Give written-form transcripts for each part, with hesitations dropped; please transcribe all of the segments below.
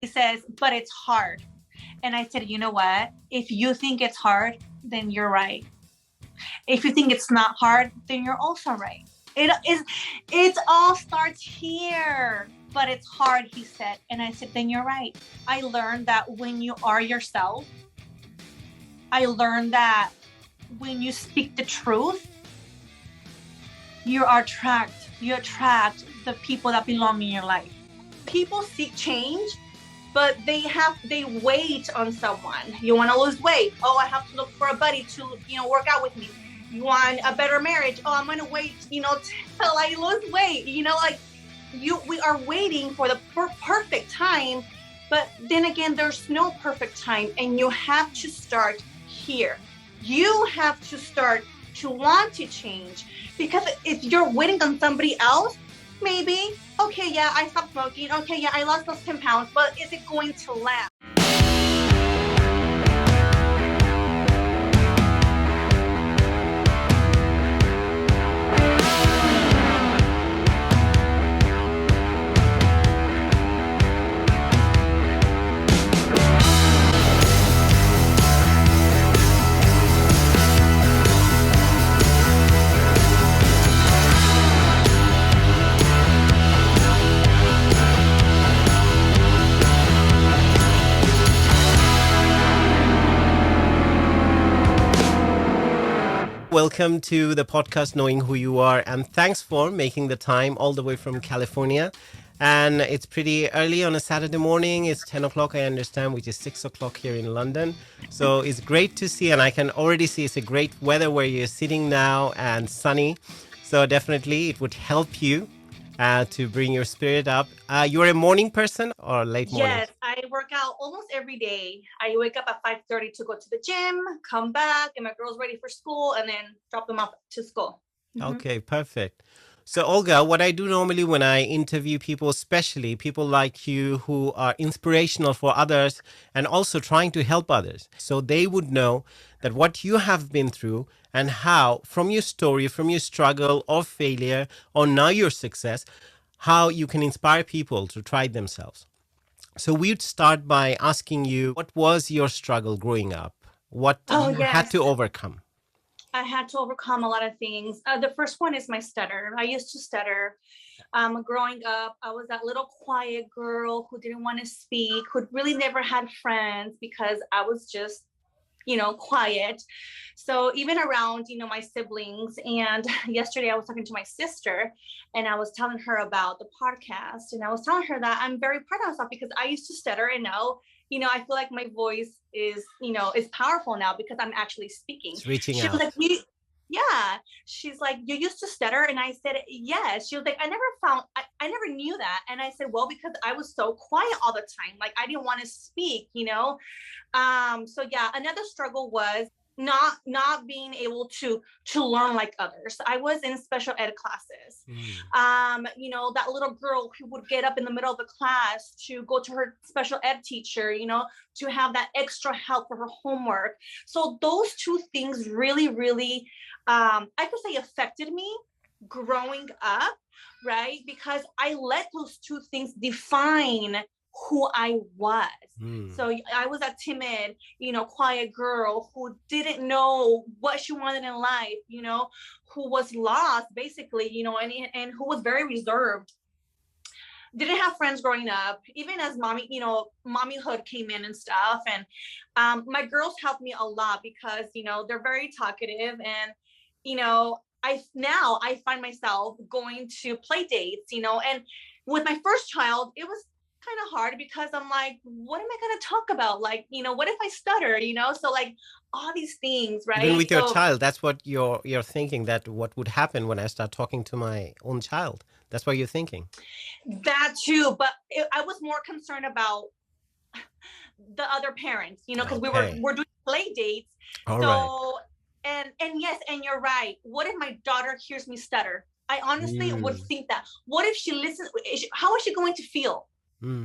He says, but it's hard. And I said, you know what? If you think it's hard, then you're right. If you think it's not hard, then you're also right. It all starts here, but it's hard, he said. And I said, then you're right. I learned that when you are yourself, I learned that when you speak the truth, you attract the people that belong in your life. People seek change, but they wait on someone. You want to lose weight? Oh, I have to look for a buddy to, work out with me. You want a better marriage? Oh, I'm going to wait, till I lose weight. We are waiting for the perfect time, but then again, there's no perfect time, and you have to start here. You have to start to want to change, because if you're waiting on somebody else, maybe, okay, yeah, I stopped smoking. Okay, yeah, I lost those 10 pounds, but is it going to last? Welcome to the podcast, Knowing Who You Are, and thanks for making the time all the way from California. And it's pretty early on a Saturday morning. It's 10 o'clock, I understand, which is 6 o'clock here in London. So it's great to see, and I can already see it's a great weather where you're sitting now and sunny. So definitely it would help you to bring your spirit up. You're a morning person or late morning? Yes, I work out almost every day. I wake up at 5:30 to go to the gym, come back, and my girls ready for school, and then drop them off to school. Okay, perfect. So, Olga, what I do normally when I interview people, especially people like you who are inspirational for others and also trying to help others, so they would know that what you have been through and how, from your story, from your struggle or failure, or now your success, how you can inspire people to try themselves. So, we'd start by asking you, what was your struggle growing up? What you had to overcome? I had to overcome a lot of things. The first one is my stutter. I used to stutter. Growing up, I was that little quiet girl who didn't want to speak, who really never had friends because I was just, quiet. So even around, my siblings. And yesterday I was talking to my sister and I was telling her about the podcast. And I was telling her that I'm very proud of myself because I used to stutter, and now I feel like my voice is powerful now because I'm actually speaking. It's reaching She out. was like, yeah. She's like, you used to stutter? And I said, yes. She was like, I never knew that. And I said, well, because I was so quiet all the time. Like I didn't want to speak, So yeah, another struggle was not being able to learn like others. I was in special ed classes. That little girl who would get up in the middle of the class to go to her special ed teacher, to have that extra help for her homework. So those two things really, really, I could say affected me growing up, right? Because I let those two things define who I was. So I was a timid, quiet girl who didn't know what she wanted in life, who was lost basically, and who was very reserved. Didn't have friends growing up, even as mommyhood came in and stuff. And my girls helped me a lot because, they're very talkative, and, I find myself going to play dates, and with my first child, it was kind of hard because I'm like, what am I going to talk about? Like, what if I stutter, so like all these things, right? Even with your child, that's what you're thinking, that what would happen when I start talking to my own child. That's what you're thinking. That too, but I was more concerned about the other parents, because we're doing play dates. Right. And yes, and you're right. What if my daughter hears me stutter? I honestly would think that. What if she listens? How is she going to feel?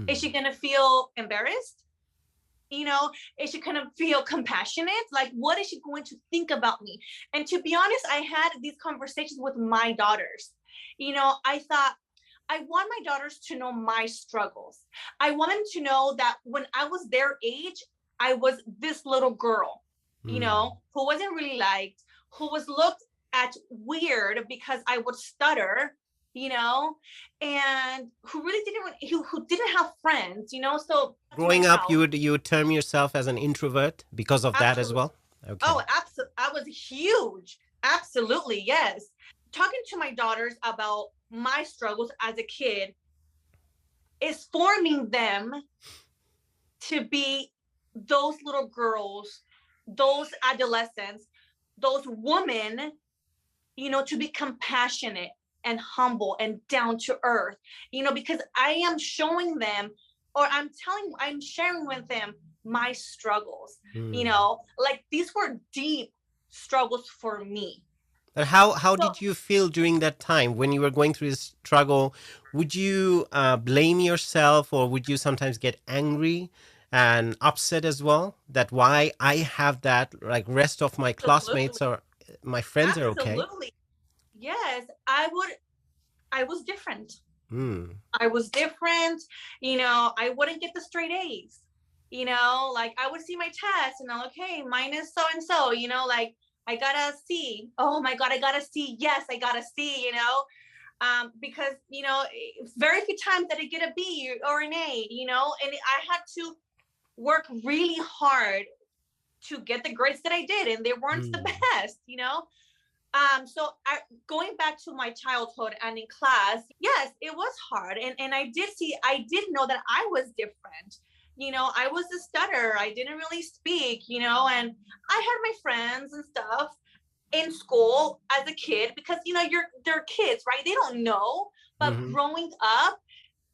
Is she going to feel embarrassed? Is she going to feel compassionate? Like, what is she going to think about me? And to be honest, I had these conversations with my daughters. I thought, I want my daughters to know my struggles. I want them to know that when I was their age, I was this little girl, Mm. who wasn't really liked, who was looked at weird because I would stutter, you know, and who really who didn't have friends, so to my Growing up, child. you would term yourself as an introvert because of that as Absolutely. well? Oh, Okay. absolutely. I was huge. Absolutely. Yes. Talking to my daughters about my struggles as a kid is forming them to be those little girls, those adolescents, those women, to be compassionate and humble and down to earth, because I am showing them, or I'm sharing with them my struggles, Mm. like these were deep struggles for me. And how So did you feel during that time when you were going through this struggle? Would you blame yourself, or would you sometimes get angry and upset as well that why I have that, like rest of my absolutely, classmates or my friends are okay? absolutely, yes, I was different. Mm. I was different. I wouldn't get the straight A's. Like I would see my test and I'm like, hey, minus so and so, like I got a C. Oh my God, I got a C. Yes, I got a C, because, very few times that I get a B or an A, and I had to work really hard to get the grades that I did, and they weren't the Mm. best, so going back to my childhood and in class, yes, it was hard. And I did know that I was different. I was a stutter. I didn't really speak, and I had my friends and stuff in school as a kid because, they're kids, right? They don't know. But Hmm. growing up,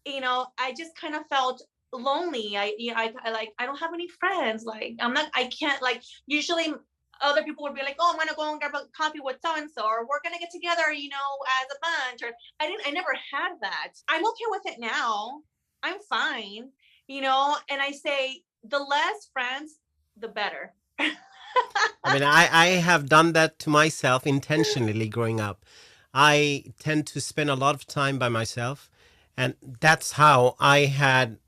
I just kind of felt lonely. I don't have any friends. Like I can't, like, usually other people would be like, oh, I'm gonna go and grab a coffee with so and so, or we're gonna get together, as a bunch. Or I never had that. I'm okay with it now. I'm fine, and I say the less friends, the better. I mean, I have done that to myself intentionally growing up. I tend to spend a lot of time by myself, and that's how I had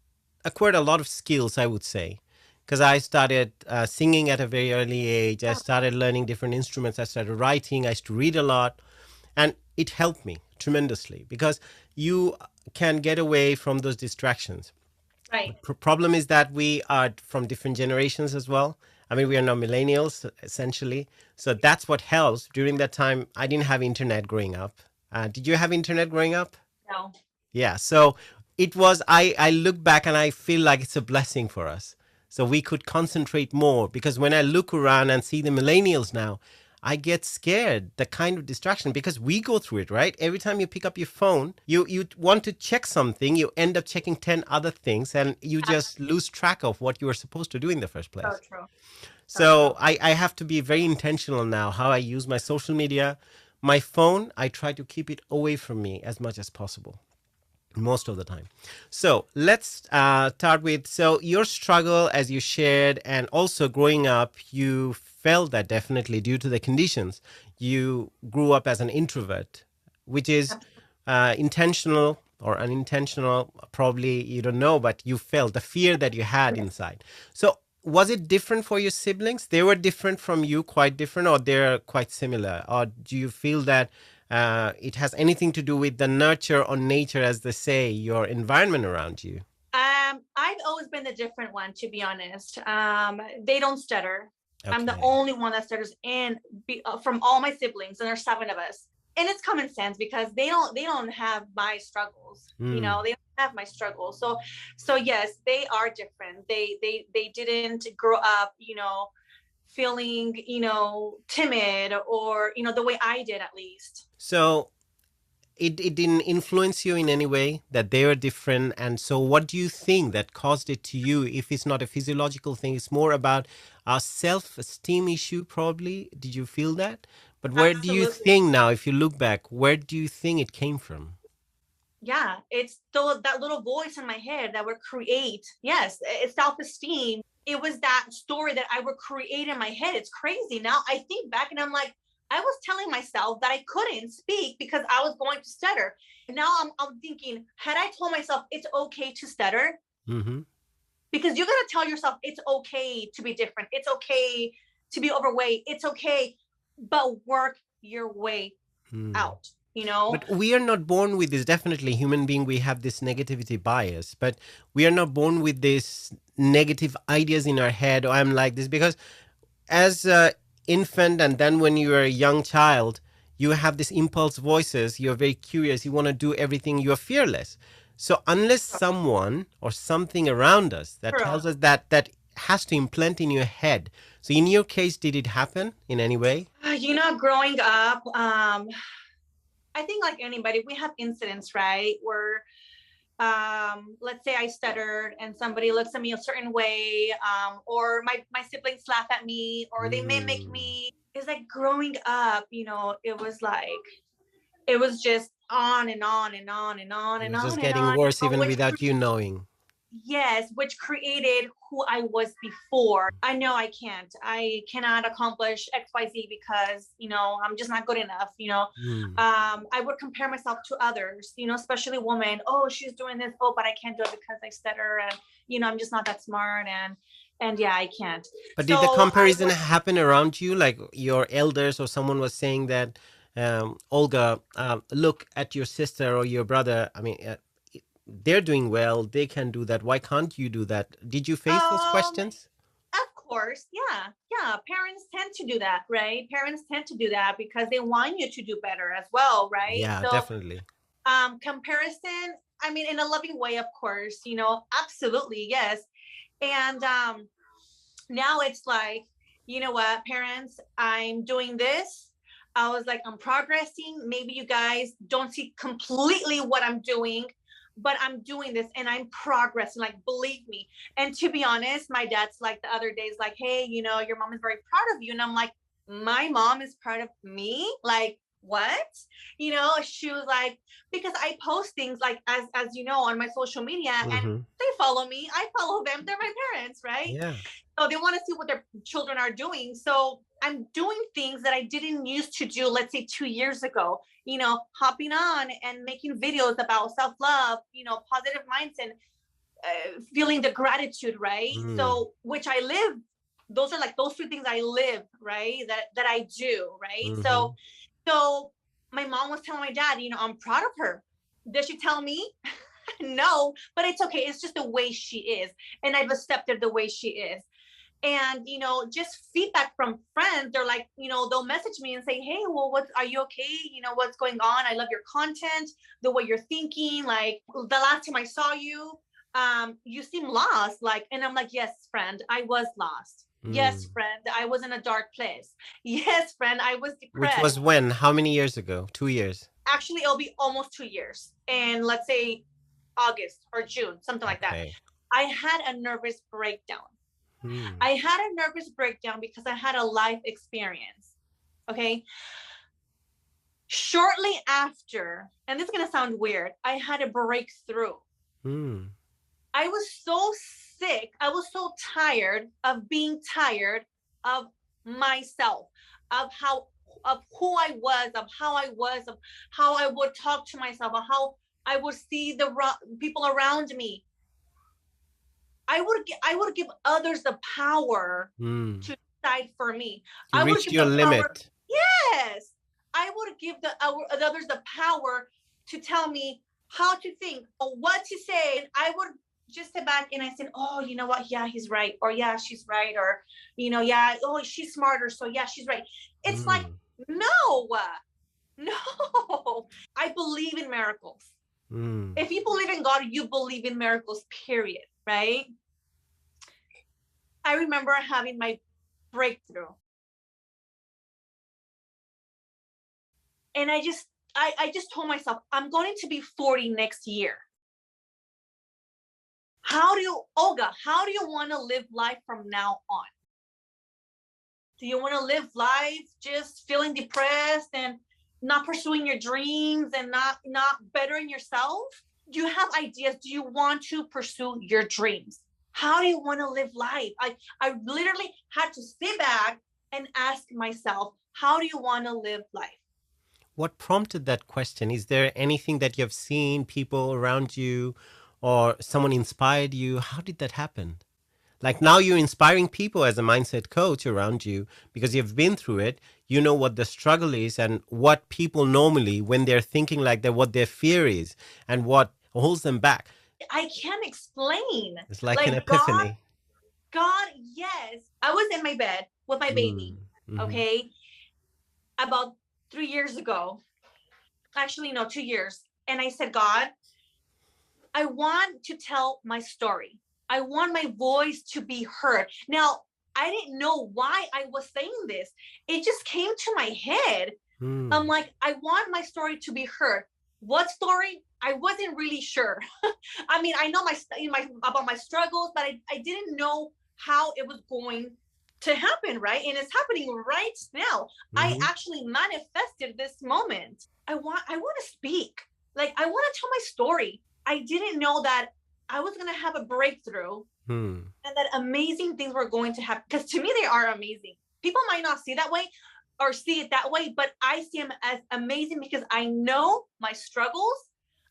acquired a lot of skills, I would say. Because I started singing at a very early age. I started learning different instruments. I started writing. I used to read a lot. And it helped me tremendously because you can get away from those distractions. Right. Problem is that we are from different generations as well. I mean, we are now millennials essentially, so that's what helps. During that time, I didn't have internet growing up. Did you have internet growing up? No. Yeah. So it was. I look back and I feel like it's a blessing for us. So we could concentrate more because when I look around and see the millennials now, I get scared the kind of distraction because we go through it, right? Every time you pick up your phone, you want to check something, you end up checking 10 other things and you just lose track of what you were supposed to do in the first So place. true. So So true. I have to be very intentional now how I use my social media. My phone, I try to keep it away from me as much as possible most of the time. So let's start with so your struggle as you shared, and also growing up, you felt that definitely due to the conditions, you grew up as an introvert, which is intentional or unintentional. Probably you don't know, but you felt the fear that you had inside. So was it different for your siblings? They were different from you, quite different, or they're quite similar? Or do you feel that it has anything to do with the nurture or nature, as they say, your environment around you? I've always been the different one, to be honest. They don't stutter. I'm the Okay. only one that stutters, and from all my siblings, and there's seven of us. And it's common sense because they don't have my struggles. Mm. They don't have my struggles. So yes, they are different. They didn't grow up, feeling, timid, or the way I did, at least. So it didn't influence you in any way that they were different. And so what do you think that caused it to you? If it's not a physiological thing, it's more about a self-esteem issue, probably. Did you feel that? But where do you Absolutely. think now, if you look back, where do you think it came from? Yeah, it's still that little voice in my head that would create, yes, it's self-esteem. It was that story that I would create in my head. It's crazy. Now I think back and I'm like, I was telling myself that I couldn't speak because I was going to stutter. Now I'm thinking, had I told myself it's okay to stutter, Mm-hmm. because you're gonna tell yourself it's okay to be different, it's okay to be overweight, it's okay, but work your way Mm. out, you know? But we are not born with this. Definitely, human being, we have this negativity bias, but we are not born with this negative ideas in our head. Or I'm like this because as a infant, and then when you are a young child, you have this impulse voices. You're very curious. You want to do everything. You're fearless. So unless someone or something around us that True. tells us that has to implant in your head. So in your case, did it happen in any way? You know, growing up, I think like anybody, we have incidents, right? Where let's say I stuttered and somebody looks at me a certain way, or my siblings laugh at me, or they may make Mm. me. It's like growing up, you know, it was just on and on and on and on It and was just on and getting on, worse even which without you knowing. yes, which created who I was before. I know I cannot accomplish XYZ because, you know, I'm just not good enough, you know. Mm. I would compare myself to others, you know, especially women. Oh, she's doing this. Oh, but I can't do it because I stutter, and, you know, I'm just not that smart, and yeah, I can't. But did the So I comparison would, happen around you? Like your elders or someone was saying that, Olga, look at your sister or your brother. I mean, they're doing well. They can do that. Why can't you do that? Did you face those um, questions? of course, yeah, yeah. Parents tend to do that, right? Parents tend to do that because they want you to do better as well, right? Yeah, So, definitely. comparison, I mean, in a loving way, of course, you know, absolutely, yes. And now it's like, you know what, parents, I'm doing this. I was like, I'm progressing. Maybe you guys don't see completely what I'm doing, but I'm doing this and I'm progressing. Like, believe me. And to be honest, my dad's like the other days, like, hey, you know, your mom is very proud of you. And I'm like, my mom is proud of me? Like, what? You know, she was like, because I post things like as you know on my social media, and Mm-hmm. they follow me, I follow them, they're my parents, right? Yeah. So they want to see what their children are doing. So I'm doing things that I didn't used to do, let's say 2 years ago, you know, hopping on and making videos about self-love, you know, positive mindset, feeling the gratitude, right? Mm. So, which I live, those are like those two things I live, right? That I do, right? Mm-hmm. So my mom was telling my dad, you know, I'm proud of her. Did she tell me? No, but it's okay. It's just the way she is. And I've accepted the way she is. And, you know, just feedback from friends. They're like, you know, they'll message me and say, hey, well, what are you okay? You know, what's going on? I love your content, the way you're thinking. Like the last time I saw you, you seem lost. Like, and I'm like, yes, friend, I was lost. Yes, Mm. friend, I was in a dark place. Yes, friend, I was Which depressed. was when? How many years ago? 2 years. Actually, it'll be almost 2 years. And let's say August or June, something like that. Okay. I had a nervous breakdown. Mm. I had a nervous breakdown because I had a life experience. Okay. Shortly after, and this is going to sound weird, I had a breakthrough. Mm. I was so sick. I was so tired of being tired of myself, of how, of who I was, of how I would talk to myself, of how I would see the people around me. I would give others the power Mm. to decide for me. You I would reached give your the power. limit. Yes, I would give others the power to tell me how to think or what to say. And I would just sit back and I said, oh, you know what? Yeah, he's right. Or yeah, she's right. Or, you know, yeah, oh, she's smarter. So yeah, she's right. It's like, Mm. no, no. I believe in miracles. Mm. If you believe in God, you believe in miracles, period. Right? I remember having my breakthrough. And I just told myself, I'm going to be 40 next year. Olga, how do you want to live life from now on? Do you want to live life just feeling depressed and not pursuing your dreams and not bettering yourself? Do you have ideas? Do you want to pursue your dreams? How do you want to live life? I literally had to sit back and ask myself, how do you want to live life? What prompted that question? Is there anything that you have seen, people around you, or someone inspired you? How did that happen? Like now you're inspiring people as a mindset coach around you because you've been through it. You know what the struggle is and what people normally, when they're thinking like that, what their fear is and what holds them back. I can't explain. It's like an Like epiphany. God, yes. I was in my bed with my baby, Mm-hmm. okay, about 3 years ago. Actually, no, 2 years. And I said, God, I want to tell my story. I want my voice to be heard. Now, I didn't know why I was saying this. It just came to my head. I'm like, I want my story to be heard. What story? I wasn't really sure. I mean, I know about my struggles, but I didn't know how it was going to happen, right? And it's happening right now. I Mm-hmm. actually manifested this moment. I want to speak. Like, I want to tell my story. I didn't know that I was going to have a breakthrough Hmm. and that amazing things were going to happen, because to me they are amazing. People might not see that way or see it that way, but I see them as amazing because I know my struggles,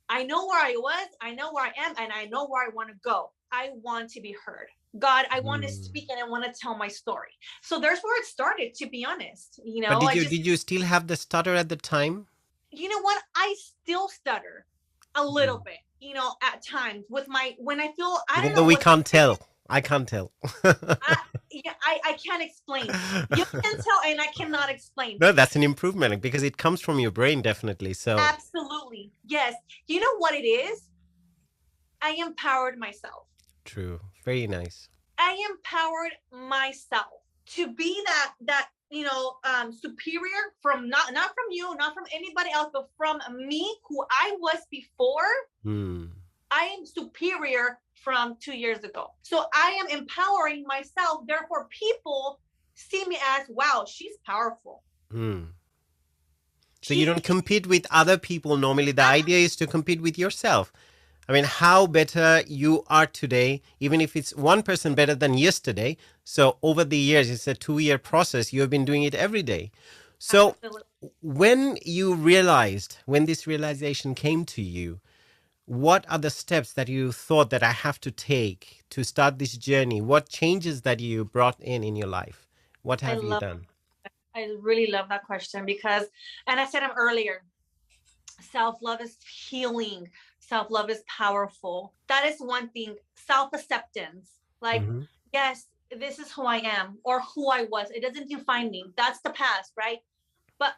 I know where I was, I know where I am, and I know where I want to go. I want to be heard. God, I want to Hmm. speak and I want to tell my story. So there's where it started, to be honest. But I just, did you still have the stutter at the time? you know what? I still stutter a little Mm. bit, at times with when I feel, I don't Even though know we what can't it is. tell. I can't tell. I, yeah, I can't explain. You can tell, and I cannot explain. No, that's an improvement because it comes from your brain, definitely. So Absolutely. Yes. You know what it is? I empowered myself. true. Very nice. I empowered myself to be that superior, from not from you, not from anybody else, but from me, who I was before. Hmm. I am superior from 2 years ago. So I am empowering myself. Therefore, people see me as, wow, she's powerful. Hmm. So you She's don't compete with other people normally. The I, idea is to compete with yourself. I mean, how better you are today, even if it's 1% better than yesterday. So over the years, it's a 2-year process. You have been doing it every day. So absolutely. when this realization came to you, what are the steps that you thought that I have to take to start this journey? What changes that you brought in your life? What I have you love done? I really love that question because, and I said them earlier, self-love is healing. Self-love is powerful. That is one thing. Self-acceptance. Like, Hmm. yes, this is who I am or who I was. It doesn't define me. That's the past, right? But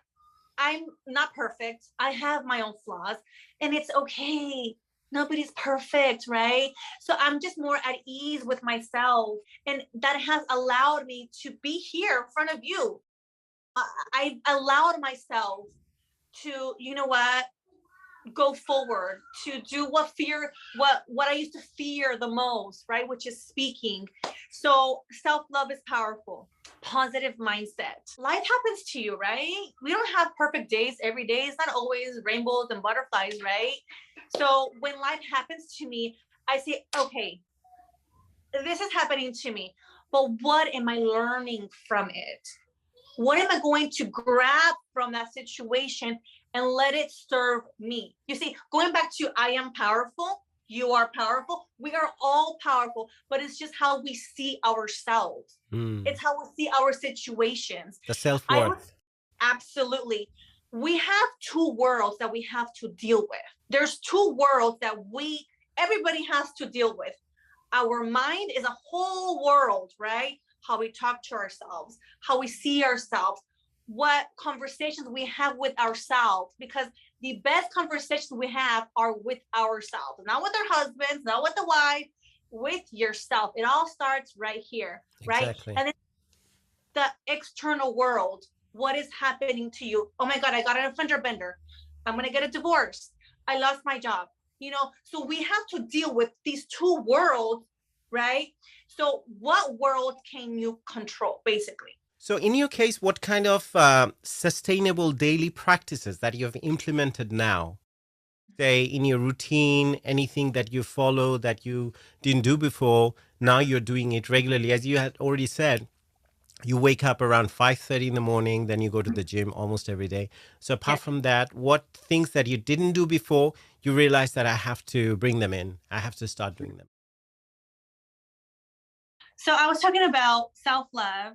I'm not perfect. I have my own flaws, and it's okay. Nobody's perfect, right? So I'm just more at ease with myself. And that has allowed me to be here in front of you. I allowed myself to, go forward, to do what I used to fear the most, right? Which is speaking. So self-love is powerful. Positive mindset. Life happens to you, right? We don't have perfect days every day. It's not always rainbows and butterflies, right? So when life happens to me, I say, okay, this is happening to me, but what am I learning from it? What am I going to grab from that situation and let it serve me? You see, going back to I am powerful, you are powerful, we are all powerful, but it's just how we see ourselves. Mm. It's how we see our situations. The self I would worth. absolutely. We have two worlds that we have to deal with. There's two worlds that everybody has to deal with. Our mind is a whole world, right? How we talk to ourselves, how we see ourselves, what conversations we have with ourselves, because the best conversations we have are with ourselves, not with our husbands, not with the wife, with yourself. It all starts right here, right? Exactly. And then the external world, what is happening to you? Oh my God, I got a fender bender. I'm going to get a divorce. I lost my job. So we have to deal with these two worlds, right? So what world can you control, basically? So, in your case, what kind of sustainable daily practices that you have implemented now? Say in your routine, anything that you follow that you didn't do before, now you're doing it regularly. As you had already said, You wake up around 5:30 in the morning, then you go to the gym almost every day. So apart Yes. from that, what things that you didn't do before, you realize that I have to bring them in. I have to start doing them. So I was talking about self-love,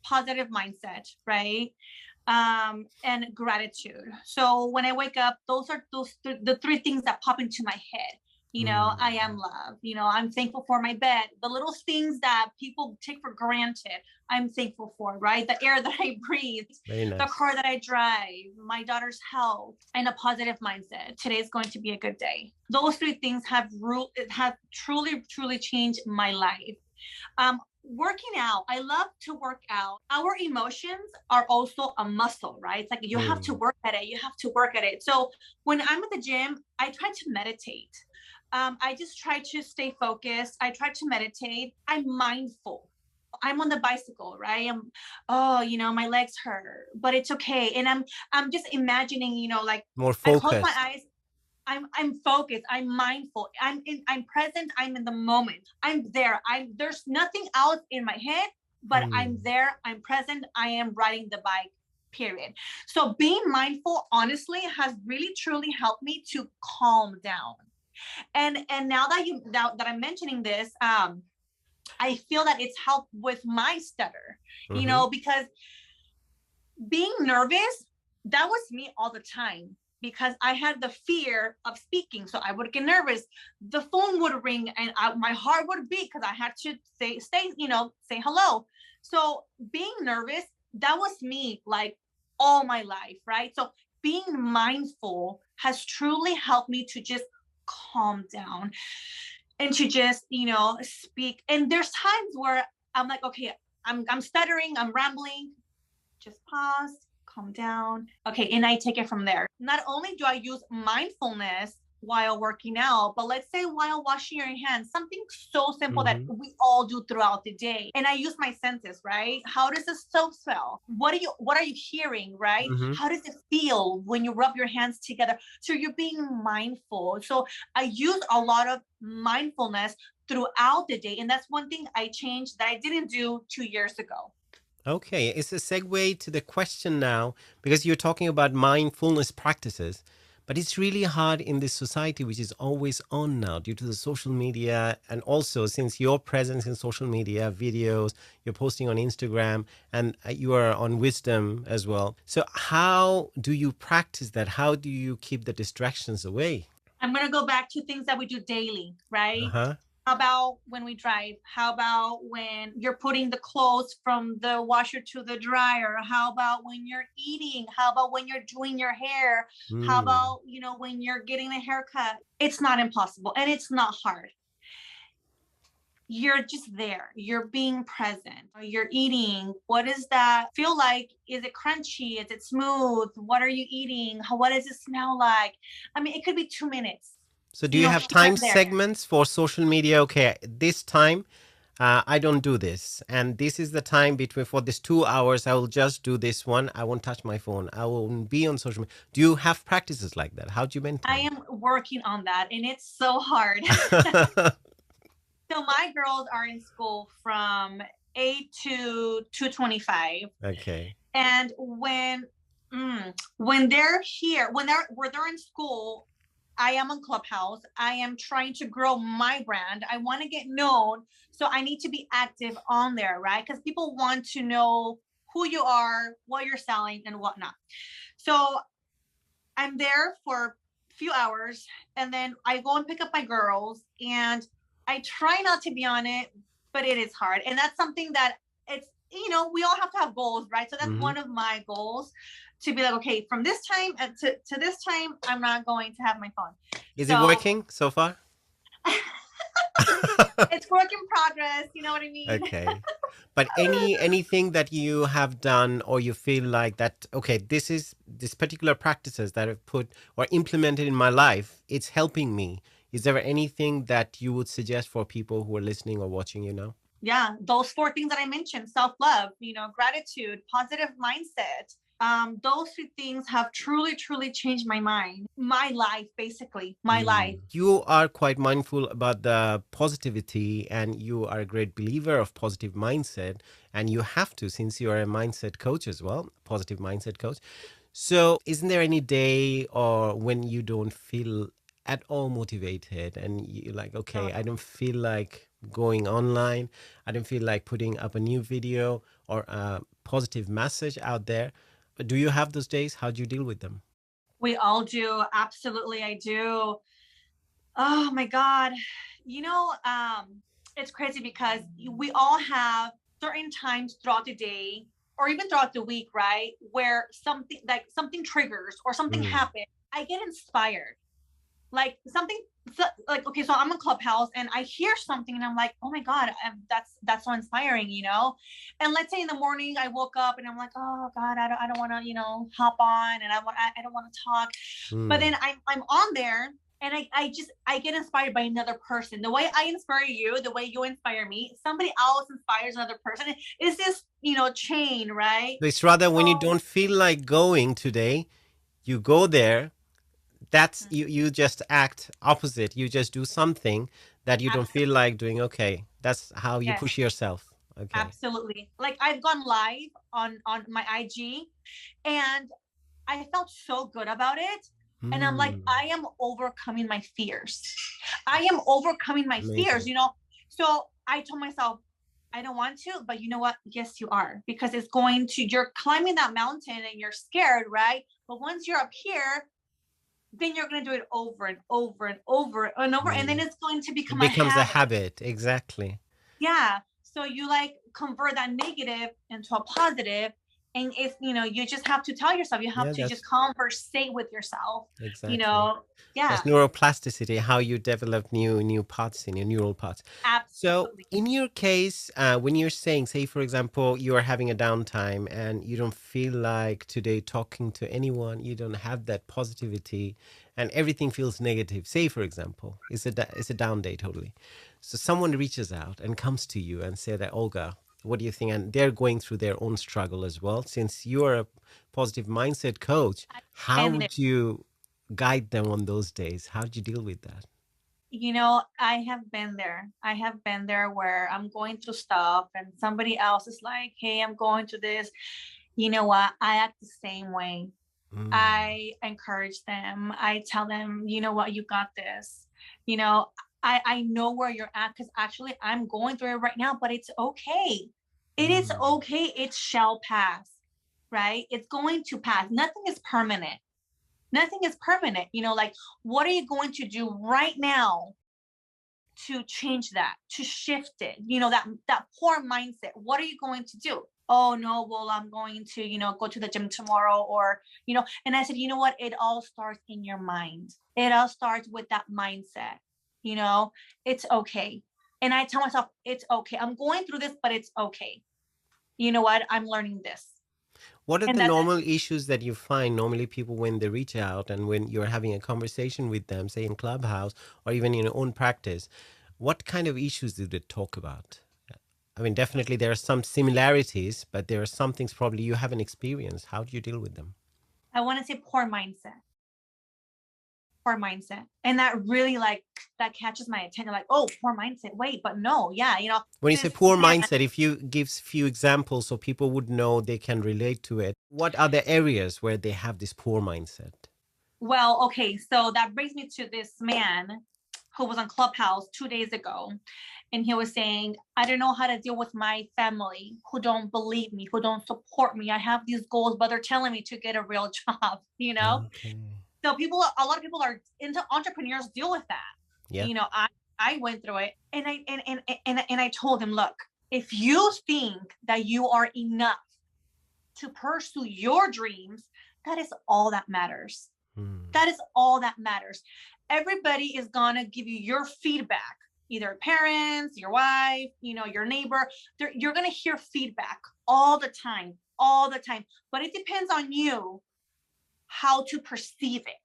positive mindset, right? And gratitude. So when I wake up, those are the three things that pop into my head. I am love. I'm thankful for my bed. The little things that people take for granted, I'm thankful for, right? The air that I breathe, Very the nice. car that I drive, my daughter's health, and a positive mindset. Today is going to be a good day. Those three things have truly, truly changed my life. Working out, I love to work out. Our emotions are also a muscle, right? It's like you have to Mm. work at it. You have to work at it. So when I'm at the gym, I try to meditate. I just try to stay focused. I try to meditate. I'm mindful. I'm on the bicycle, right? My legs hurt, but it's okay. And I'm just imagining, like More I close my focused. eyes. I'm focused. I'm mindful. I'm present. I'm in the moment. I'm there. There's nothing else in my head, but I'm Mm. there. I'm present. I am riding the bike. Period. So being mindful, honestly, has really truly helped me to calm down. And now that I'm mentioning this, I feel that it's helped with my stutter. Hmm. Because being nervous, that was me all the time because I had the fear of speaking. So I would get nervous. The phone would ring and my heart would beat because I had to say hello. So being nervous, that was me like all my life, right? So being mindful has truly helped me to just calm down and to just, speak. And there's times where I'm like, okay, I'm stuttering, I'm rambling, just pause, calm down. Okay, and I take it from there. Not only do I use mindfulness while working out, but let's say while washing your hands, something so simple that Hmm. we all do throughout the day. And I use my senses, right? How does the soap smell? What are you hearing, right? Hmm. How does it feel when you rub your hands together? So you're being mindful. So I use a lot of mindfulness throughout the day. And that's one thing I changed that I didn't do 2 years ago. Okay, it's a segue to the question now because you're talking about mindfulness practices, but it's really hard in this society which is always on now due to the social media. And also, since your presence in social media, videos, you're posting on Instagram, and you are on Wisdom as well. So, how do you practice that? How do you keep the distractions away? I'm going to go back to things that we do daily, Uh right? huh. How about when we drive? How about when you're putting the clothes from the washer to the dryer? How about when you're eating? How about when you're doing your hair? How Mm. about, when you're getting a haircut? It's not impossible and it's not hard. You're just there. You're being present. You're eating. What does that feel like? Is it crunchy? Is it smooth? What are you eating? What does it smell like? I mean, it could be 2 minutes. So, do you have Here time and there. segments for social media? Okay, this time I don't do this. And this is the time between for this 2 hours. I will just do this one. I won't touch my phone. I won't be on social media. Do you have practices like that? How do you I maintain? am working on that and it's so hard. So my girls are in school from 8 to 2:25. Okay. And when they're here, when they're in school, I am on Clubhouse. I am trying to grow my brand. I want to get known. So I need to be active on there, right? Because people want to know who you are, what you're selling, and whatnot. So I'm there for a few hours and then I go and pick up my girls and I try not to be on it, but it is hard. And that's something that we all have to have goals, right? So that's Hmm. one of my goals to be like, okay, from this time to this time, I'm not going to have my phone. Is it So working so far? it's work in progress. You know what I mean? Okay. But anything that you have done or you feel like that, okay, this particular practices that I've put or implemented in my life, it's helping me. Is there anything that you would suggest for people who are listening or watching you now? Yeah, those four things that I mentioned: self love, gratitude, positive mindset, Those two things have truly, truly changed my mind, my life, basically, my life. You are quite mindful about the positivity, and you are a great believer of positive mindset. And you have to, since you are a mindset coach as well, positive mindset coach. So, isn't there any day or when you don't feel at all motivated and you like, okay, I don't feel like going online, I don't feel like putting up a new video or a positive message out there? Do you have those days? How do you deal with them? We all do. Absolutely, I do. Oh my God. You know, it's crazy because we all have certain times throughout the day or even throughout the week, right? Where something triggers or something Mm, happens. I get inspired. Like something like, okay, so I'm in Clubhouse and I hear something and I'm like, oh my God, that's so inspiring, you know? And let's say in the morning I woke up and I'm like, oh God, I don't want to, hop on and I don't want to talk. But mm. then I'm on there and I get inspired by another person. The way I inspire you, the way you inspire me, somebody else inspires another person. It's this, chain, right? So it's rather when you So don't feel like going today, you go there. That's you just act opposite. You just do something that you don't feel absolutely, like doing. Okay. That's how you yes, push yourself. Okay. absolutely. Like I've gone live on my IG and I felt so good about it. And I'm like, Mm, I am overcoming my fears. I am overcoming my fears, amazing. So I told myself, I don't want to, but you know what? Yes, you are, because you're climbing that mountain and you're scared, right? But once you're up here, then you're going to do it over and over and over and over. And then Mm. it's going to It become a becomes a habit. habit. Exactly. Yeah. So you like convert that negative into a positive. And it's, you just have to tell yourself, you have Yeah, to just that's conversate with yourself, you exactly. know? Yeah, That's neuroplasticity, how you develop new parts in your neural parts. So absolutely. in your case, when you're saying, say, for example, you are having a downtime and you don't feel like today talking to anyone, you don't have that positivity and everything feels negative. Say, for example, it's a down day totally. So someone reaches out and comes to you and say that, Olga, what do you think? And they're going through their own struggle as well. Since you're a positive mindset coach, how And would you guide them on those days? How did you deal with that? I have been there. I have been there where I'm going through stuff and somebody else is like, hey, I'm going through this. You know what? I act the same way. Mm, I encourage them. I tell them, you know what, you got this. You know, I know where you're at because actually I'm going through it right now, but it's okay. It is mm, okay. It shall pass, right? It's going to pass. Nothing is permanent. Nothing is permanent. Like what are you going to do right now to change that, to shift it? That poor mindset. What are you going to do? Oh no, well, I'm going to, go to the gym tomorrow, or, and I said, you know what? It all starts in your mind. It all starts with that mindset. You know, it's okay. And I tell myself, it's okay. I'm going through this, but it's okay. You know what? I'm learning this. what are And the that's normal issues that you find normally people when they reach out and when you're having a conversation with them, say in Clubhouse or even in your own practice? What kind of issues do they talk about? I mean, definitely there are some similarities, but there are some things probably you haven't experienced. How do you deal with them? I want to say poor mindset. And that really like that catches my attention. Like, oh, poor mindset. Wait, but no, yeah, When you say this poor man. mindset, if you give few examples so people would know they can relate to it, what are the areas where they have this poor mindset? Well, okay, so that brings me to this man who was on Clubhouse 2 days ago. And he was saying, I don't know how to deal with my family who don't believe me, who don't support me. I have these goals, but they're telling me to get a real job. Okay. So a lot of people are into entrepreneurs deal with that. Yeah. I went through it and I told him, look, if you think that you are enough to pursue your dreams, that is all that matters. Hmm. That is all that matters. Everybody is gonna give you your feedback, either parents, your wife, your neighbor. You're gonna hear feedback all the time, all the time. But it depends on you how to perceive it.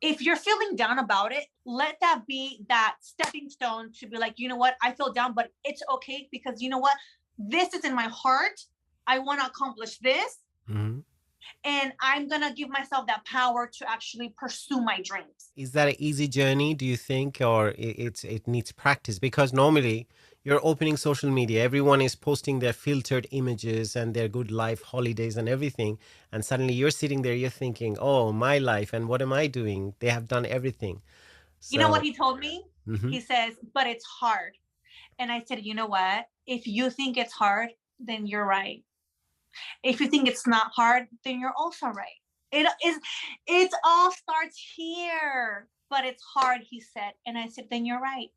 If you're feeling down about it, let that be that stepping stone to be like, you know what, I feel down, but it's okay because you know what, this is in my heart. I want to accomplish this. Hmm. and I'm gonna give myself that power to actually pursue my dreams. Is that an easy journey, do you think, or it needs practice? Because normally you're opening social media, everyone is posting their filtered images and their good life, holidays, and everything, and suddenly you're sitting there, you're thinking, "Oh, my life, and what am I doing? They have done everything." You know what So, he told me? mhm. He says, but it's hard. And I said, you know what? If you think it's hard, then you're right. If you think it's not hard, then you're also right. It is, it all starts here, but it's hard, he said. And I said, then you're right.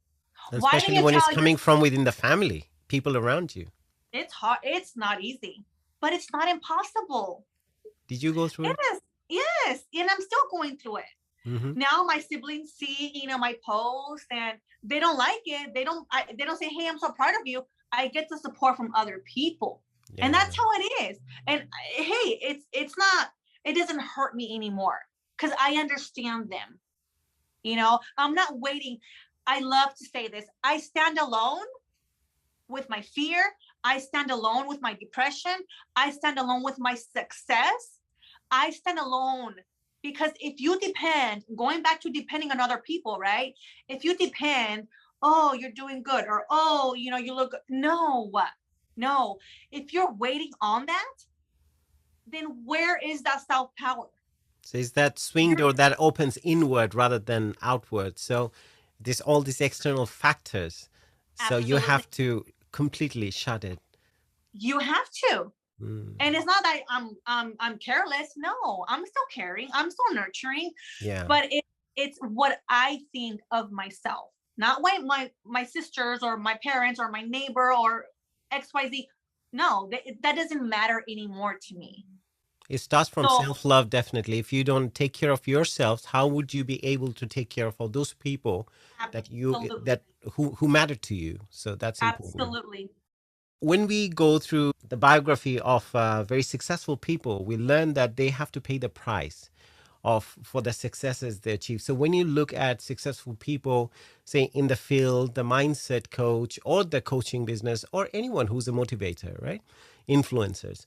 Why don't Especially you when it's tell your, coming from within the family, people around you. it's hard, it's not easy, but it's not impossible. Did you go through It it? is, yes. And I'm still going through it. Hmm. Now my siblings see, my posts, and they don't like it. They don't say, hey, I'm so proud of you. I get the support from other people. And Yeah. that's how it is. And hey, it's not, it doesn't hurt me anymore because I understand them. I'm not waiting. I love to say this. I stand alone with my fear. I stand alone with my depression. I stand alone with my success. I stand alone because if you depend, going back to depending on other people, right? If you depend, oh, you're doing good, or oh, you look good. No, no. If you're waiting on that, then where is that self power? So is that swing You're door that opens inward rather than outward? So this all these external factors. So you absolutely, have to completely shut it. you have to. Mm. And it's not that I'm careless. No, I'm still caring. I'm still nurturing. Yeah. But it's what I think of myself, not why my sisters or my parents or my neighbor or XYZ. No, that doesn't matter anymore to me. It starts from So self-love, definitely. If you don't take care of yourself, how would you be able to take care of all those people that you absolutely, that who matter to you? So that's important. absolutely, When we go through the biography of very successful people, we learn that they have to pay the price of for the successes they achieve. So when you look at successful people, say in the field, the mindset coach or the coaching business or anyone who's a motivator, right? Influencers.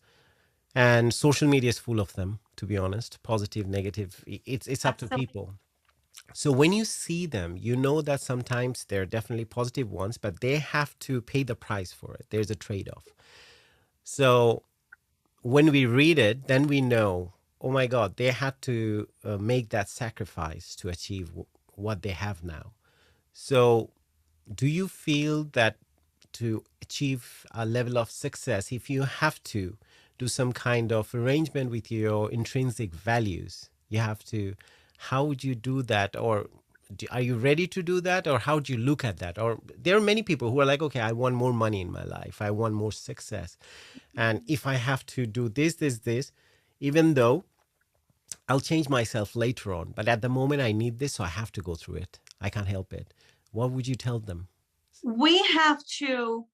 And social media is full of them, to be honest, positive, negative. It's up to absolutely. people. So when you see them, you know that sometimes they're definitely positive ones, but they have to pay the price for it. There's a trade-off. So when we read it, then we know, oh my God, they had to make that sacrifice to achieve what they have now. So, do you feel that to achieve a level of success, if you have to do some kind of arrangement with your intrinsic values, you have to, how would you do that? Or are you ready to do that? Or how do you look at that? Or there are many people who are like, okay, I want more money in my life, I want more success. And if I have to do this, even though I'll change myself later on, but at the moment I need this, so I have to go through it. I can't help it. What would you tell them? We have to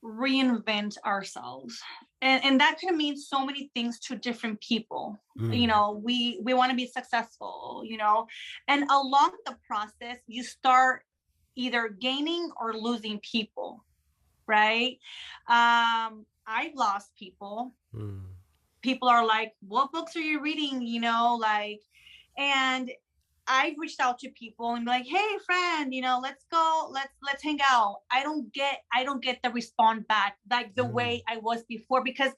reinvent ourselves, and that could mean so many things to different people. Mm, We want to be successful, and along the process you start either gaining or losing people, right? I've lost people. mm. People are like, what books are you reading, like, and I reached out to people and be like, hey friend, let's go, let's hang out. I don't get the response back like the Mm. way I was before, because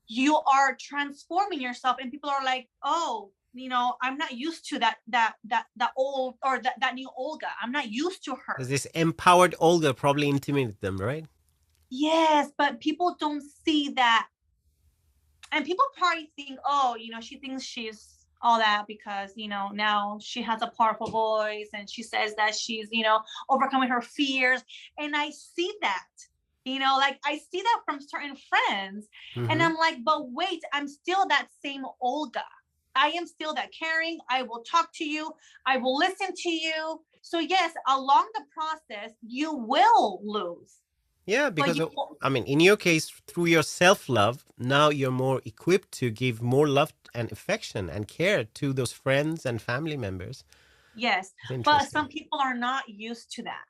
you are transforming yourself and people are like, oh, I'm not used to that old, or that new Olga. I'm not used to There's her. this empowered Olga probably intimidated them, right? Yes, but people don't see that. And people probably think, oh, she thinks she's all that because, now she has a powerful voice and she says that she's, overcoming her fears. And I see that, like I see that from certain friends. And Hmm. I'm like, but wait, I'm still that same Olga. I am still that caring. I will talk to you. I will listen to you. So yes, along the process, you will lose, Yeah, but because you I mean, in your case, through your self love, now you're more equipped to give more love and affection and care to those friends and family members. yes, It's but interesting. some people are not used to that.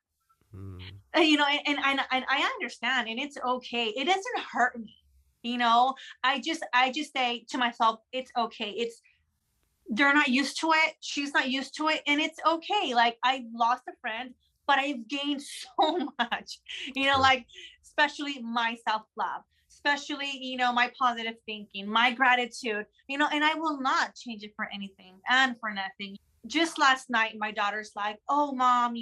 Mm. And I understand, and it's okay. It doesn't hurt me. You know, I just say to myself, it's okay. They're not used to it. She's not used to it. And it's okay. Like, I lost a friend, but I've gained so much, True. like, especially my self love, especially, my positive thinking, my gratitude, and I will not change it for anything and for nothing. Just last night, my daughter's like, oh, mom,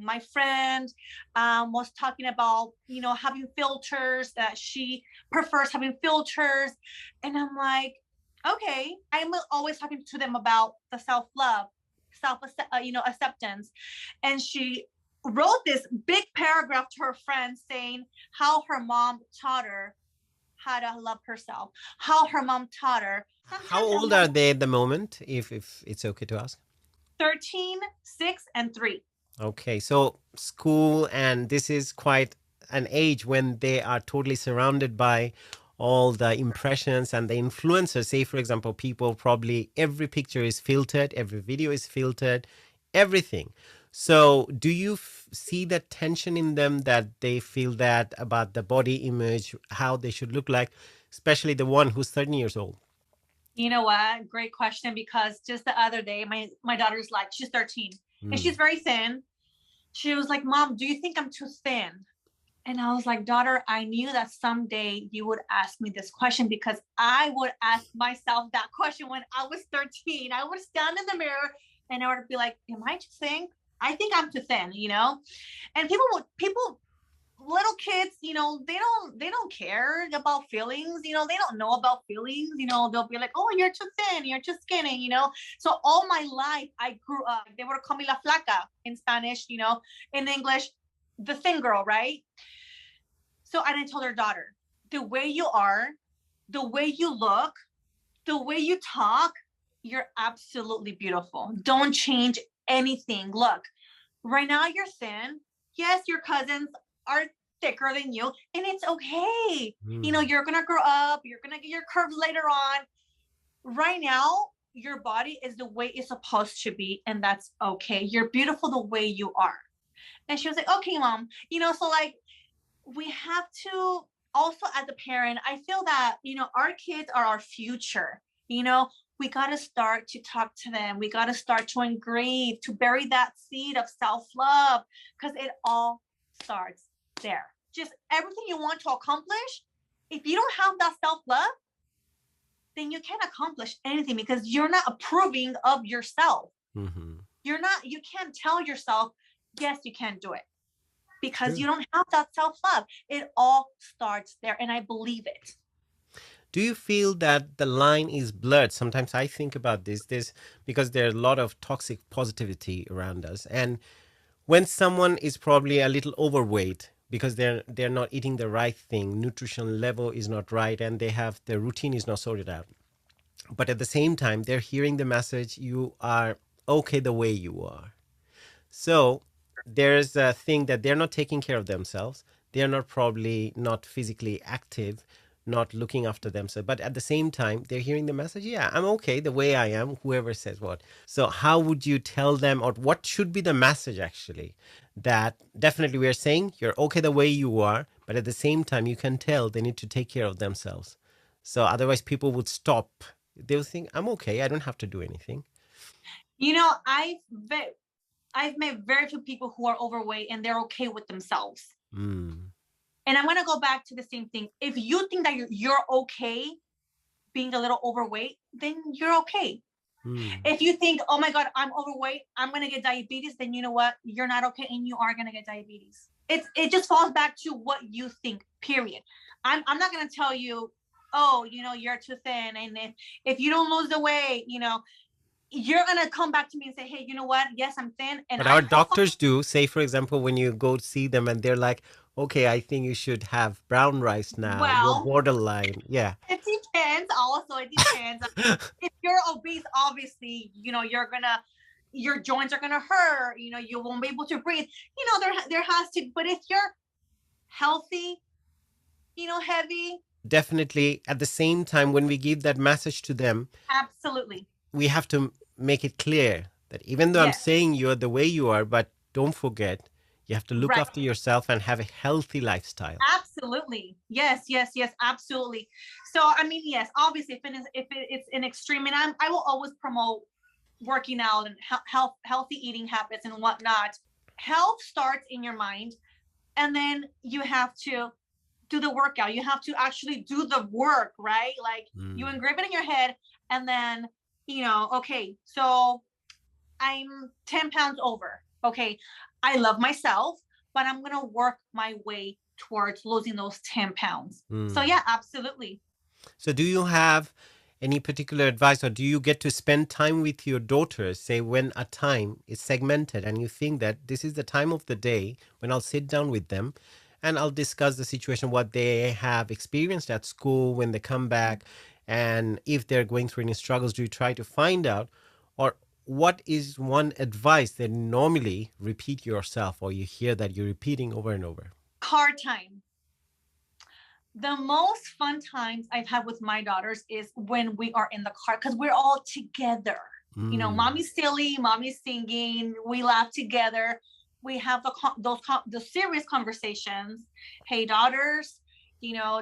my friend was talking about, having filters, that she prefers having filters. And I'm like, okay, I'm always talking to them about the self-love, acceptance. And she wrote this big paragraph to her friends saying how her mom taught her how to love herself, how her mom taught her. How Sometimes I'm old like are they at the moment, if it's okay to ask? 13, 6, and 3. Okay, so school, and this is quite an age when they are totally surrounded by all the impressions and the influencers. Say, for example, people probably every picture is filtered, every video is filtered, everything. So, do you see that tension in them that they feel that about the body image, how they should look like, especially the one who's 13 years old? You know what? Great question, because just the other day, my daughter's like, she's 13 and Mm. she's very thin. She was like, Mom, do you think I'm too thin? And I was like, daughter, I knew that someday you would ask me this question, because I would ask myself that question when I was 13. I would stand in the mirror and I would be like, am I too thin? I think I'm too thin, And people, little kids, they don't care about feelings, they don't know about feelings, they'll be like, oh, you're too thin, you're too skinny, So all my life I grew up, they would call me la flaca in Spanish, in English, the thin girl, right? So I didn't tell their daughter, the way you are, the way you look, the way you talk, you're absolutely beautiful. Don't change anything. Look, right now you're thin. Yes, your cousins are thicker than you, and it's okay. Mm. You're gonna grow up, you're gonna get your curves later on. Right now, your body is the way it's supposed to be, and that's okay. You're beautiful the way you are. And she was like, okay, mom. So like, we have to also, as a parent, I feel that, our kids are our future. We got to start to talk to them. We got to start to engrave, to bury that seed of self-love, because it all starts there. Just everything you want to accomplish, if you don't have that self-love, then you can't accomplish anything, because you're not approving of yourself. Hmm. You can't tell yourself, yes, you can do it, because True. you don't have that self-love. It all starts there, and I believe it. Do you feel that the line is blurred? Sometimes I think about this because there are a lot of toxic positivity around us. And when someone is probably a little overweight because they're not eating the right thing, nutrition level is not right, and they have their routine is not sorted out. But at the same time, they're hearing the message, you are okay the way you are. So there's a thing that they're not taking care of themselves. They're not probably not physically active, not looking after themselves. But at the same time, they're hearing the message, yeah, I'm okay the way I am, whoever says what. So how would you tell them, or what should be the message actually? That definitely we are saying you're okay the way you are, but at the same time, you can tell they need to take care of themselves. So otherwise, people would stop. They'll think, I'm okay. I don't have to do anything. You know, I've met very few people who are overweight and they're okay with themselves. Mm. And I'm gonna go back to the same thing. If you think that you're okay being a little overweight, then you're okay. Mm. If you think, oh my God, I'm overweight, I'm gonna get diabetes, then you know what? You're not okay, and you are gonna get diabetes. It just falls back to what you think, period. I'm not gonna tell you, oh, you're too thin. And if you don't lose the weight, you're gonna come back to me and say, hey, you know what? Yes, I'm thin, and But our I'm also, doctors do say, for example, when you go see them and they're like, okay, I think you should have brown rice now. You're well, borderline. Yeah. it depends. Also, it depends. If you're obese, obviously, your joints are gonna hurt. You won't be able to breathe. There has to. But if you're healthy, heavy, Definitely. At the same time, when we give that message to them, absolutely, we have to make it clear that even though I'm yes, saying you're the way you are, but don't forget, you have to look right, after yourself and have a healthy lifestyle. Absolutely. Yes, yes, yes, absolutely. So I mean, yes, obviously if it's an extreme, and I will always promote working out and healthy eating habits and whatnot. Health starts in your mind, and then you have to do the workout. You have to actually do the work, right? Like you Mm. engrave it in your head, and then okay, so I'm 10 pounds over. Okay, I love myself, but I'm gonna work my way towards losing those 10 pounds. So Mm. yeah, absolutely. So, do you have any particular advice, or do you get to spend time with your daughters? Say, when a time is segmented and you think that this is the time of the day when I'll sit down with them and I'll discuss the situation, what they have experienced at school when they come back, and if they're going through any struggles, do you try to find out? Or what is one advice that normally repeat yourself, or you hear that you're repeating over and over? Car time. The most fun times I've had with my daughters is when we are in the car because we're all together. Mm. Mommy's silly, mommy's singing, we laugh together. We have the serious conversations. Hey, daughters,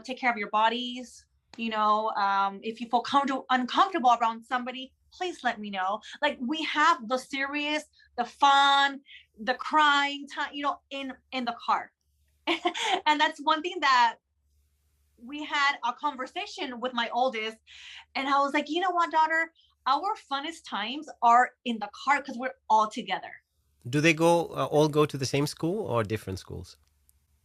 take care of your bodies. If you feel uncomfortable around somebody, please let me know. Like we have the serious, the fun, the crying time, in the car. And that's one thing that we had a conversation with my oldest, and I was like, you know what, daughter, our funnest times are in the car because we're all together. Do they go all go to the same school or different schools?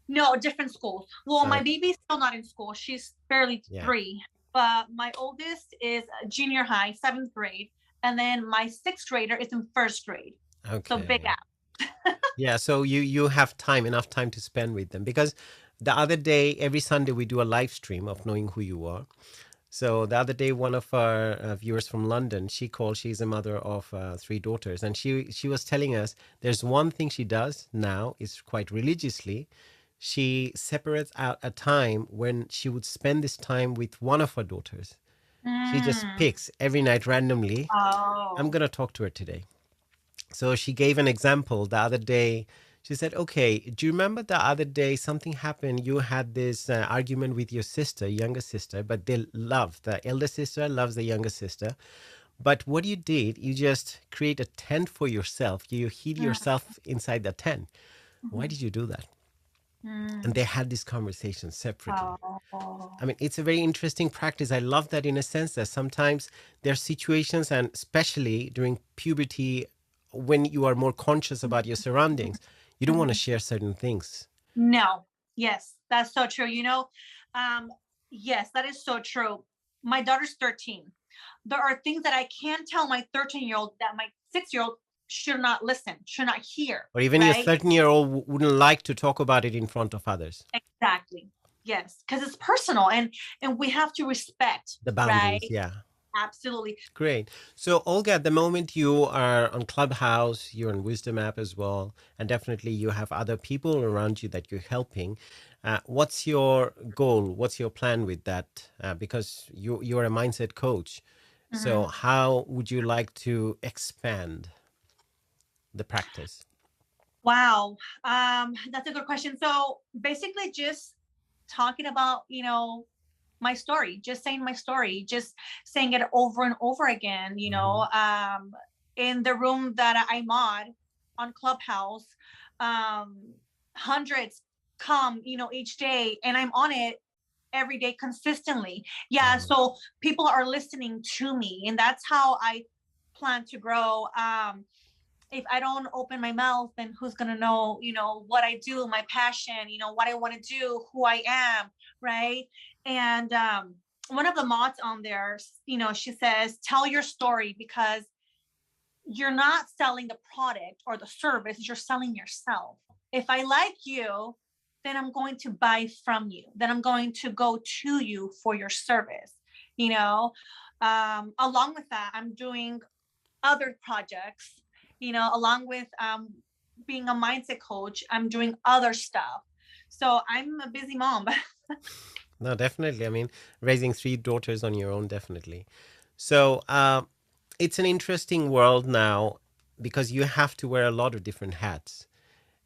No, different schools. Well, my Okay. baby's still not in school. She's barely Yeah. 3, but my oldest is junior high, 7th grade, and then my 6th grader is in 1st grade. So big Okay. gap. Yeah. So you have enough time to spend with them, because the other day, every Sunday, we do a live stream of Knowing Who You Are. So the other day, one of our viewers from London, she called. She's a mother of 3 daughters, and she was telling us there's one thing she does now is quite religiously. She separates out a time when she would spend this time with one of her daughters. She just Mm. picks every night randomly. I'm Oh. gonna talk to her today. So she gave an example the other day. She said, okay, do you remember the other day something happened? You had this argument with your sister, younger sister, but they love, the elder sister loves the younger sister. But what you did, you just create a tent for yourself. You hid yourself inside the tent. Why Mm-hmm. did you do that? And Mm. they had this conversation separately. I Oh. mean, it's a very interesting practice. I love that, in a sense that sometimes there are situations, and especially during puberty, when you are more conscious about your surroundings, you don't want to Mhm. share certain things. No. Yes, that's so true. Um, yes, that is so true. My daughter's 13. There are things that I can tell my 13-year-old that my 6-year-old should not listen, should not hear, Or even your right? 13-year-old wouldn't like to talk about it in front of others. Exactly. Yes, because it's personal, and we have to respect, The boundaries, right? yeah. Absolutely. Great. So, Olga, at the moment you are on Clubhouse, you're on Wisdom app as well, and definitely you have other people around you that you're helping. What's your goal? What's your plan with that? Because you're a mindset coach. So, Mhm. how would you like to expand the practice? Wow. That's a good question. So basically just talking about, my story, just saying my story, just saying it over and over again, Hmm. in the room that I mod on Clubhouse, um, hundreds come, each day, and I'm on it every day consistently. Yeah. Wow. So people are listening to me, and that's how I plan to grow. If I don't open my mouth, then who's gonna know, what I do, my passion, what I want to do, who I am, right? And one of the mods on there, she says, tell your story because you're not selling the product or the service, you're selling yourself. If I like you, then I'm going to buy from you. Then I'm going to go to you for your service. You know, Along with that, I'm doing other projects, along with being a mindset coach, I'm doing other stuff. So I'm a busy mom. No, definitely. I mean, raising 3 daughters on your own, definitely. So, it's an interesting world now because you have to wear a lot of different hats.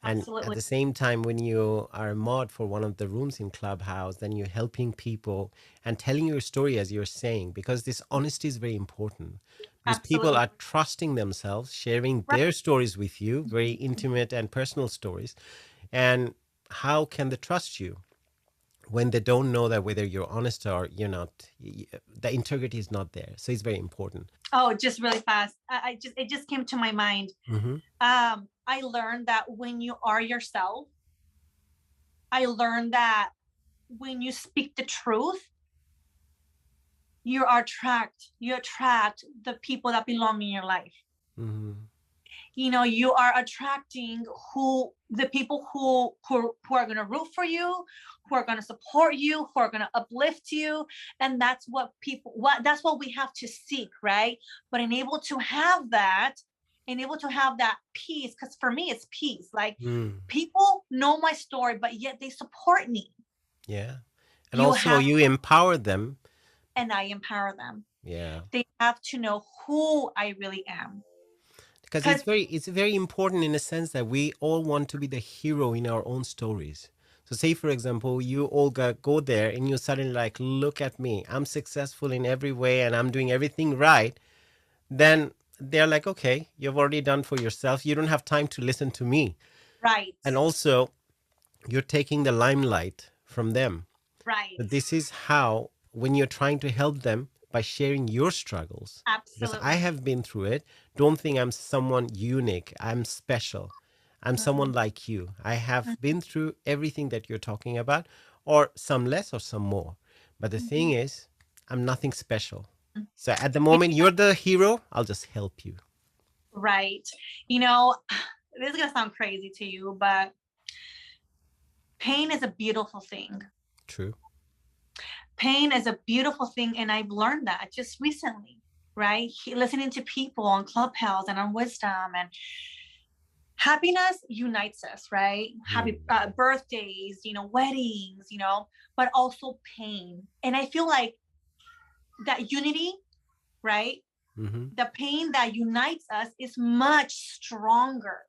And at Absolutely. the same time, when you are a mod for one of the rooms in Clubhouse, then you're helping people and telling your story as you're saying, because this honesty is very important. Because people Absolutely. are trusting themselves, sharing Right. their stories with you, very intimate and personal stories. And how can they trust you when they don't know that whether you're honest or you're not? The integrity is not there. So it's very important. Oh, just really fast. It just came to my mind. Mm-hmm. I learned that when you are yourself, I learned that when you speak the truth, you attract the people that belong in your life. Mm-hmm. You are attracting the people who are going to root for you, who are going to support you, who are going to uplift you. And that's that's what we have to seek, right? But enable to have that peace, because for me it's peace. Like, Mm. people know my story, but yet they support me. Yeah. And You also have you empower them. And I empower them. Yeah. They have to know who I really am. Because Because it's very important in a sense that we all want to be the hero in our own stories. So say for example, you Olga go there and you suddenly like, look at me, I'm successful in every way and I'm doing everything right. Then they're like, okay, you've already done for yourself. You don't have time to listen to me. right, And also you're taking the limelight from them. right, But this is how, when you're trying to help them by sharing your struggles, because I absolutely. have been through it, don't think I'm someone unique. I'm special. I'm someone Mhm, like you. I mhm, have been through everything that you're talking about, or some less or some more. But the thing mhm. is, I'm nothing special. So at the moment, you're the hero. I'll just help you. Right. You know, this is going to sound crazy to you, but pain is a beautiful thing. True. Pain is a beautiful thing. And I've learned that just recently, right? Listening to people on Clubhouse and on Wisdom, and happiness unites us, right? Happy Mm. birthdays, weddings, but also pain. And I feel like that unity, right? Hmm. The pain that unites us is much stronger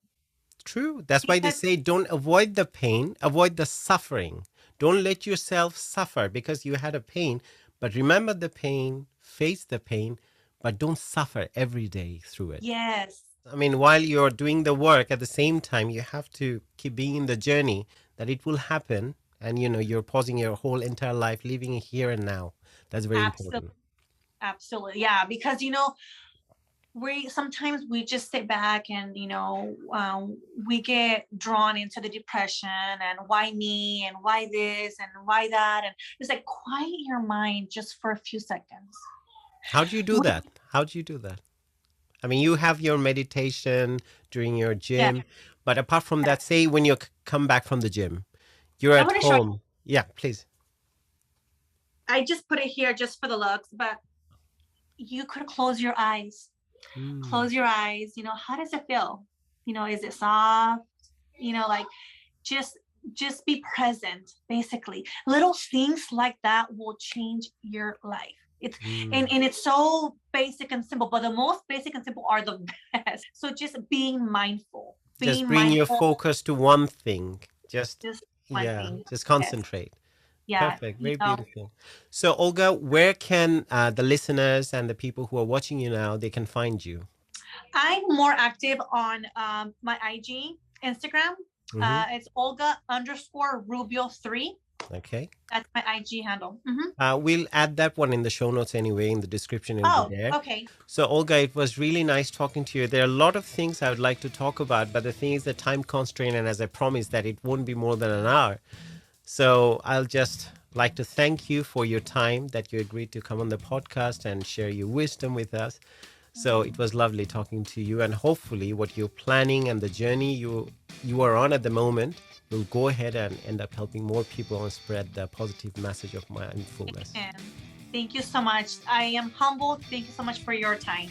True. That's why they because, say don't avoid the pain, avoid the suffering. Don't let yourself suffer because you had a pain, but remember the pain, face the pain, but don't suffer every day through it. yes, I mean, while you're doing the work, at the same time, you have to keep being in the journey that it will happen. And, you're pausing your whole entire life, living here and now. That's very absolutely, important. absolutely, yeah. Because we just sit back and we get drawn into the depression, and why me, and why this, and why that, and it's like, quiet your mind just for a few seconds. How do you do that? How do you do that? I mean, you have your meditation during your Yeah, gym, but apart from yeah. that, say when you come back from the gym, you're I'm at going to show you. home. Yeah, please. I just put it here just for the looks, but you could close your eyes. Mm, Close your eyes. How does it feel? Is it soft? Like, just just be present. Basically, little things like that will change your life. It's mm. and it's so basic and simple, but the most basic and simple are the best. So just Just being bring your mindful, focus to one thing. Just, just one yeah, thing. just Yes, concentrate. yeah. Perfect. Very beautiful. So, Olga, where can the listeners and the people who are watching you now, they can find you? I'm more active on my IG, Instagram. Hmm. It's Olga_Rubio 3. Okay. That's my IG handle. Hmm. We'll add that one in the show notes anyway. In the description, it'll be Oh, there. okay. So, Olga, it was really nice talking to you. There are a lot of things I would like to talk about, but the thing is the time constraint, and as I promised, that it won't be more than an hour. So, I'll just like to thank you for your time that you agreed to come on the podcast and share your wisdom with us. So, it was lovely talking to you, and hopefully, what you're planning and the journey you are on at the moment will go ahead and end up helping more people and spread the positive message of mindfulness. And thank you so much. I am humbled. Thank you so much for your time.